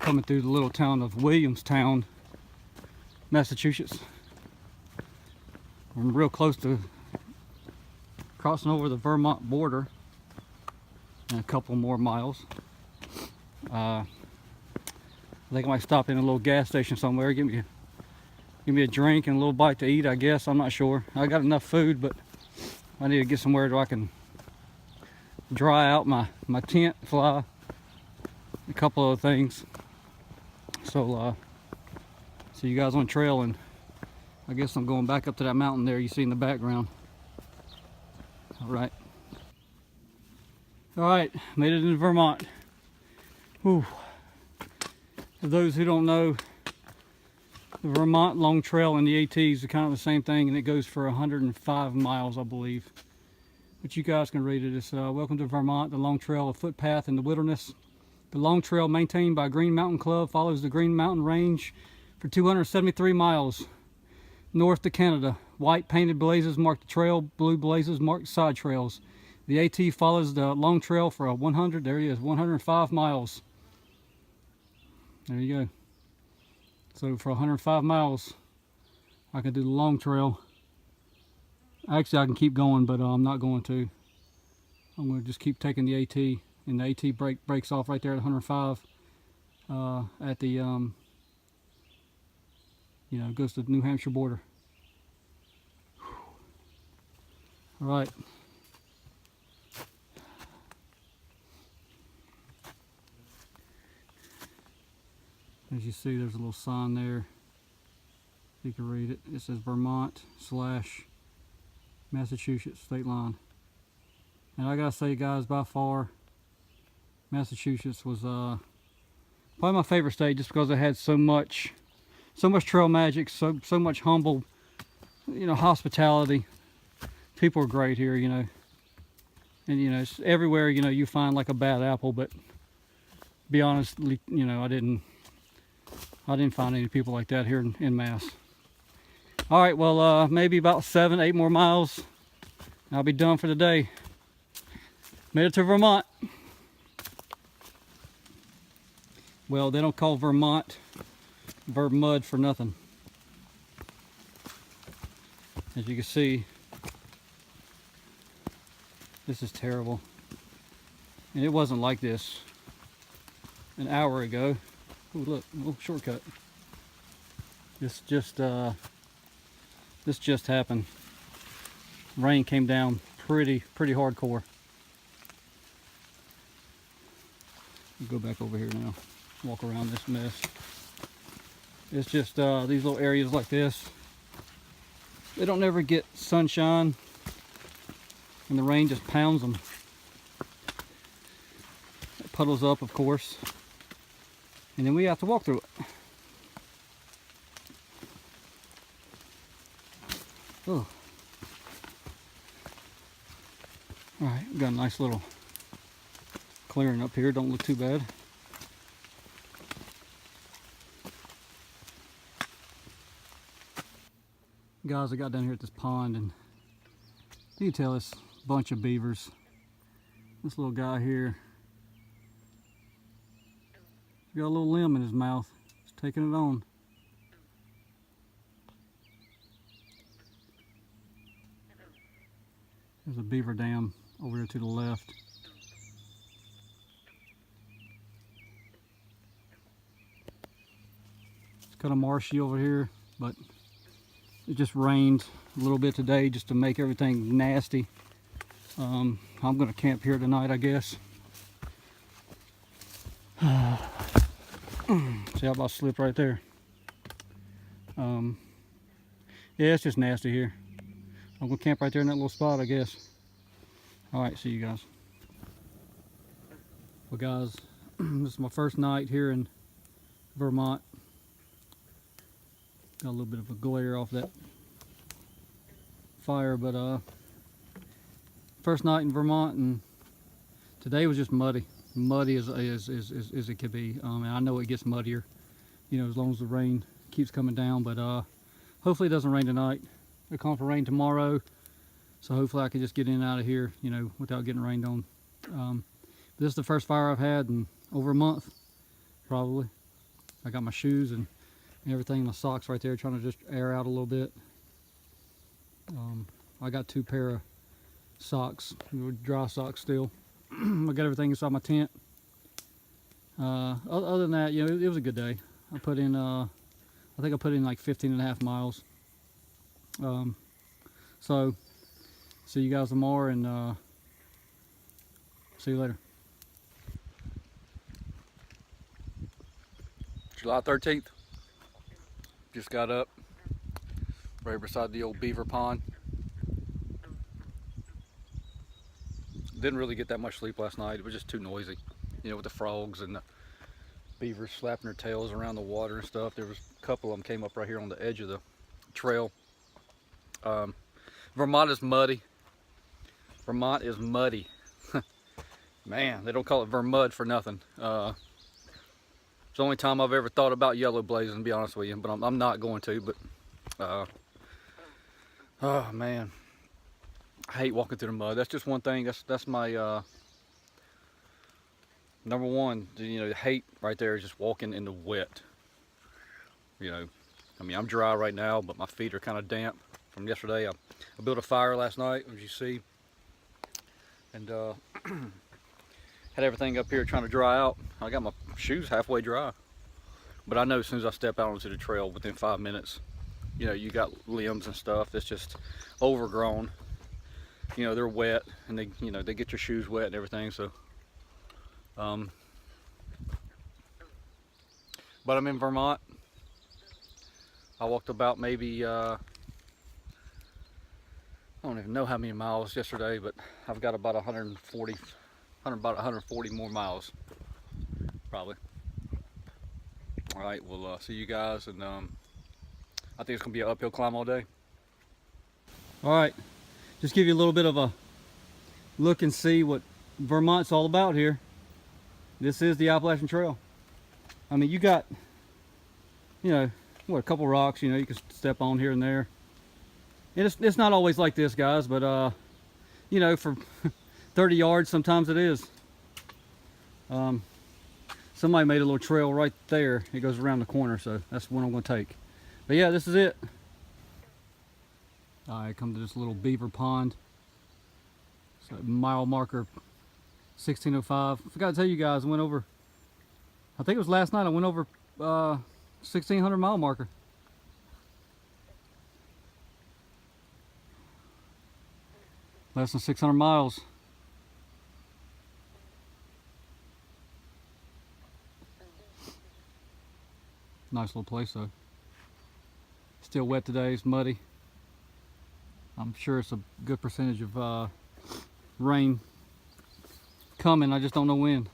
coming through the little town of Williamstown, Massachusetts. I'm real close to crossing over the Vermont border in a couple more miles. I think I might stop in a little gas station somewhere, give me a drink and a little bite to eat, I guess. I'm not sure. I got enough food, but I need to get somewhere where I can dry out my tent, fly, a couple other things. So see you guys on the trail, and I guess I'm going back up to that mountain there you see in the background. All right, made it into Vermont. Whew. For those who don't know, the Vermont Long Trail and the ATs are kind of the same thing, and it goes for 105 miles, I believe. But you guys can read it. It's welcome to Vermont, the Long Trail, a footpath in the wilderness. The Long Trail, maintained by Green Mountain Club, follows the Green Mountain Range for 273 miles north to Canada. White painted blazes mark the trail, blue blazes mark the side trails. The AT follows the Long Trail for 105 miles. There you go. So for 105 miles, I can do the Long Trail. Actually, I can keep going, but I'm not going to. I'm going to just keep taking the AT, and the AT breaks off right there at 105 at the, goes to the New Hampshire border. All right. As you see, there's a little sign there. You can read it. It says Vermont/Massachusetts state line. And I gotta say, guys, by far, Massachusetts was probably my favorite state, just because it had so much trail magic, so much humble, hospitality. People are great here, and it's everywhere. You find like a bad apple, but be honest, I didn't find any people like that here in Mass. All right, well, maybe about 7-8 more miles, and I'll be done for the day. Made it to Vermont. Well, they don't call Vermont Vermud for nothing. As you can see, this is terrible. And it wasn't like this an hour ago. Ooh, look, a little shortcut. This just happened. Rain came down pretty hardcore. I'll go back over here now. Walk around this mess. It's just these little areas like this. They don't ever get sunshine, and the rain just pounds them. It puddles up, of course, and then we have to walk through it. Oh. All right, we got a nice little clearing up here. Don't look too bad. Guys, I got down here at this pond, and you can tell it's a bunch of beavers. This little guy here, he's got a little limb in his mouth. He's taking it on. There's a beaver dam over here to the left. It's kind of marshy over here, but it just rained a little bit today just to make everything nasty. I'm gonna camp here tonight, I guess. See how about slip right there? Yeah, it's just nasty here. I'm gonna camp right there in that little spot, I guess. All right, see you guys. Well, guys, this is my first night here in Vermont. Got a little bit of a glare off that fire, but first night in Vermont, and today was just muddy as it could be. And I know it gets muddier, as long as the rain keeps coming down. But hopefully it doesn't rain tonight. They're calling for rain tomorrow, so hopefully I can just get in and out of here, without getting rained on. This is the first fire I've had in over a month, probably. I got my shoes and everything, my socks right there, trying to just air out a little bit. I got 2 pair of socks, dry socks still. I got everything inside my tent. Other than that, you know, it was a good day. I put in, I think I put in like 15.5 miles. So, see you guys tomorrow, and see you later. July 13th. Just got up right beside the old beaver pond. Didn't really get that much sleep last night. It was just too noisy, you know, with the frogs and the beavers slapping their tails around the water and stuff. There was a couple of them came up right here on the edge of the trail. Vermont is muddy. Vermont is muddy. Man, they don't call it Vermud for nothing. It's the only time I've ever thought about yellow blazing, to be honest with you, but I'm not going to. But oh man, I hate walking through the mud. That's just one thing. That's my number one. You know, hate right there is just walking in the wet. You know, I mean, I'm dry right now, but my feet are kind of damp from yesterday. I built a fire last night, as you see, and had everything up here trying to dry out. I got my shoes halfway dry, but I know as soon as I step out onto the trail, within 5 minutes, you know, you got limbs and stuff that's just overgrown. You know, they're wet, and they, you know, they get your shoes wet and everything. So, but I'm in Vermont. I walked about maybe I don't even know how many miles yesterday, but I've got about 140 more miles, probably. All right, we'll see you guys, and I think it's gonna be an uphill climb all day. All right, just give you a little bit of a look and see what Vermont's all about here. This is the Appalachian Trail. I mean, you got, you know, what, a couple rocks, you know, you can step on here and there. And it's not always like this, guys, but you know, for 30 yards, sometimes it is. Somebody made a little trail right there. It goes around the corner, so that's one I'm gonna take. But yeah, this is it. I come to this little beaver pond. So mile marker 1605. I forgot to tell you guys, I went over, I think it was last night, I went over 1600 mile marker. Less than 600 miles. Nice little place though. Still wet today, it's muddy. I'm sure it's a good percentage of rain coming, I just don't know when.